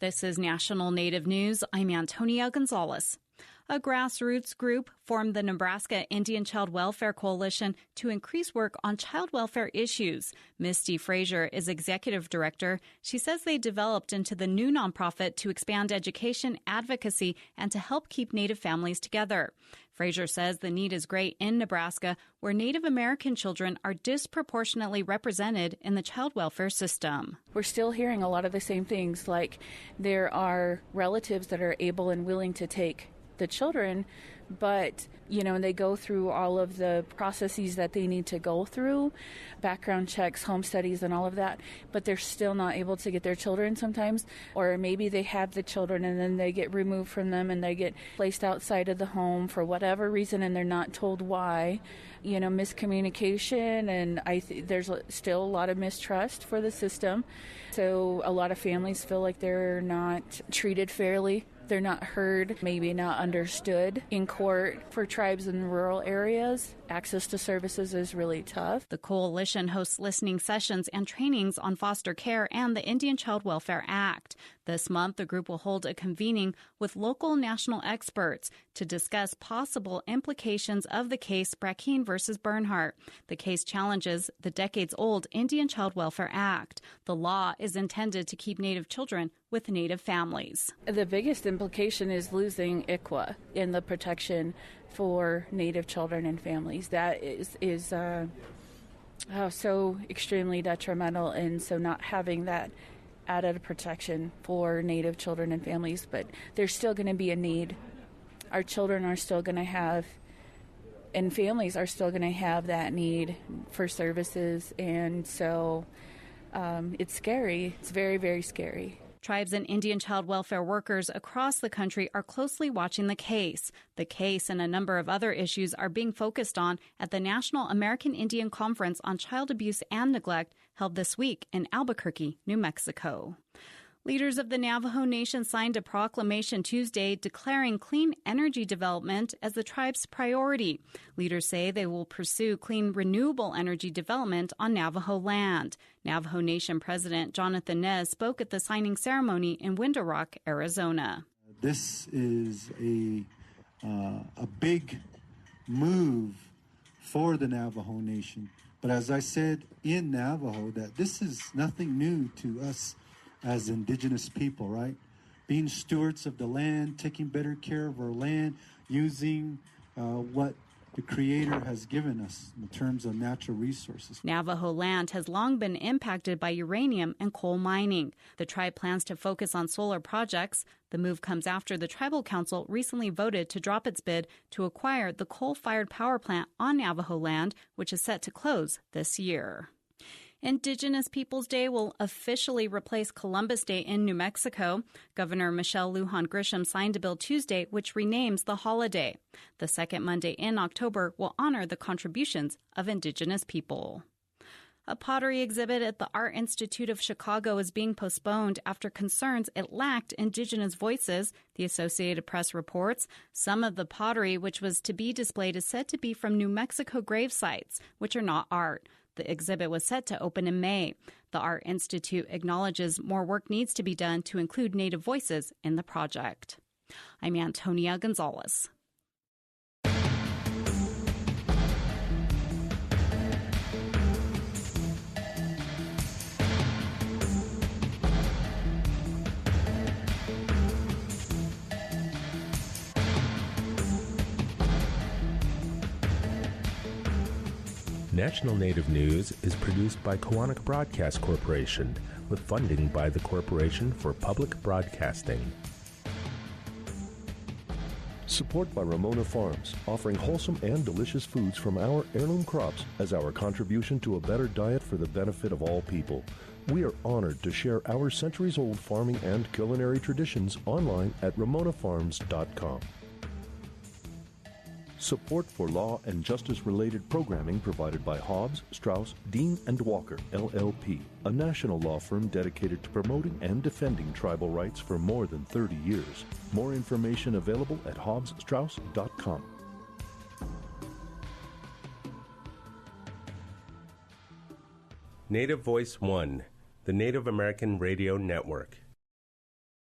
This is National Native News. I'm Antonia Gonzalez. A grassroots group formed the Nebraska Indian Child Welfare Coalition to increase work on child welfare issues. Misty Frazier is executive director. She says they developed into the new nonprofit to expand education, advocacy, and to help keep Native families together. Frazier says the need is great in Nebraska, where Native American children are disproportionately represented in the child welfare system. We're still hearing a lot of the same things, like there are relatives that are able and willing to take the children, but, they go through all of the processes that they need to go through, background checks, home studies, and all of that, but they're still not able to get their children sometimes, or maybe they have the children and then they get removed from them and they get placed outside of the home for whatever reason and they're not told why. Miscommunication, and there's still a lot of mistrust for the system, so a lot of families feel like they're not treated fairly. They're not heard, maybe not understood in court. For tribes in rural areas, access to services is really tough. The coalition hosts listening sessions and trainings on foster care and the Indian Child Welfare Act. This month, the group will hold a convening with local national experts to discuss possible implications of the case Brackeen versus Bernhardt. The case challenges the decades-old Indian Child Welfare Act. The law is intended to keep Native children with Native families. The biggest implication is losing ICWA in the protection for Native children and families. That is so extremely detrimental, and so not having that added protection for Native children and families, but there's still going to be a need. Our children are still going to have, and families are still going to have that need for services, and so it's scary. It's very, very scary. Tribes and Indian child welfare workers across the country are closely watching the case. The case and a number of other issues are being focused on at the National American Indian Conference on Child Abuse and Neglect held this week in Albuquerque, New Mexico. Leaders of the Navajo Nation signed a proclamation Tuesday declaring clean energy development as the tribe's priority. Leaders say they will pursue clean renewable energy development on Navajo land. Navajo Nation President Jonathan Nez spoke at the signing ceremony in Window Rock, Arizona. This is a big move for the Navajo Nation. But as I said in Navajo, that this is nothing new to us as Indigenous people, right? Being stewards of the land, taking better care of our land, using what the Creator has given us in terms of natural resources. Navajo land has long been impacted by uranium and coal mining. The tribe plans to focus on solar projects. The move comes after the Tribal Council recently voted to drop its bid to acquire the coal-fired power plant on Navajo land, which is set to close this year. Indigenous Peoples Day will officially replace Columbus Day in New Mexico. Governor Michelle Lujan Grisham signed a bill Tuesday which renames the holiday. The second Monday in October will honor the contributions of Indigenous people. A pottery exhibit at the Art Institute of Chicago is being postponed after concerns it lacked Indigenous voices, the Associated Press reports. Some of the pottery which was to be displayed is said to be from New Mexico grave sites, which are not art. The exhibit was set to open in May. The Art Institute acknowledges more work needs to be done to include Native voices in the project. I'm Antonia Gonzalez. National Native News is produced by Koahnic Broadcast Corporation with funding by the Corporation for Public Broadcasting. Support by Ramona Farms, offering wholesome and delicious foods from our heirloom crops as our contribution to a better diet for the benefit of all people. We are honored to share our centuries-old farming and culinary traditions online at ramonafarms.com. Support for law and justice-related programming provided by Hobbs, Strauss, Dean & Walker, LLP, a national law firm dedicated to promoting and defending tribal rights for more than 30 years. More information available at hobbsstrauss.com. Native Voice One, the Native American Radio Network.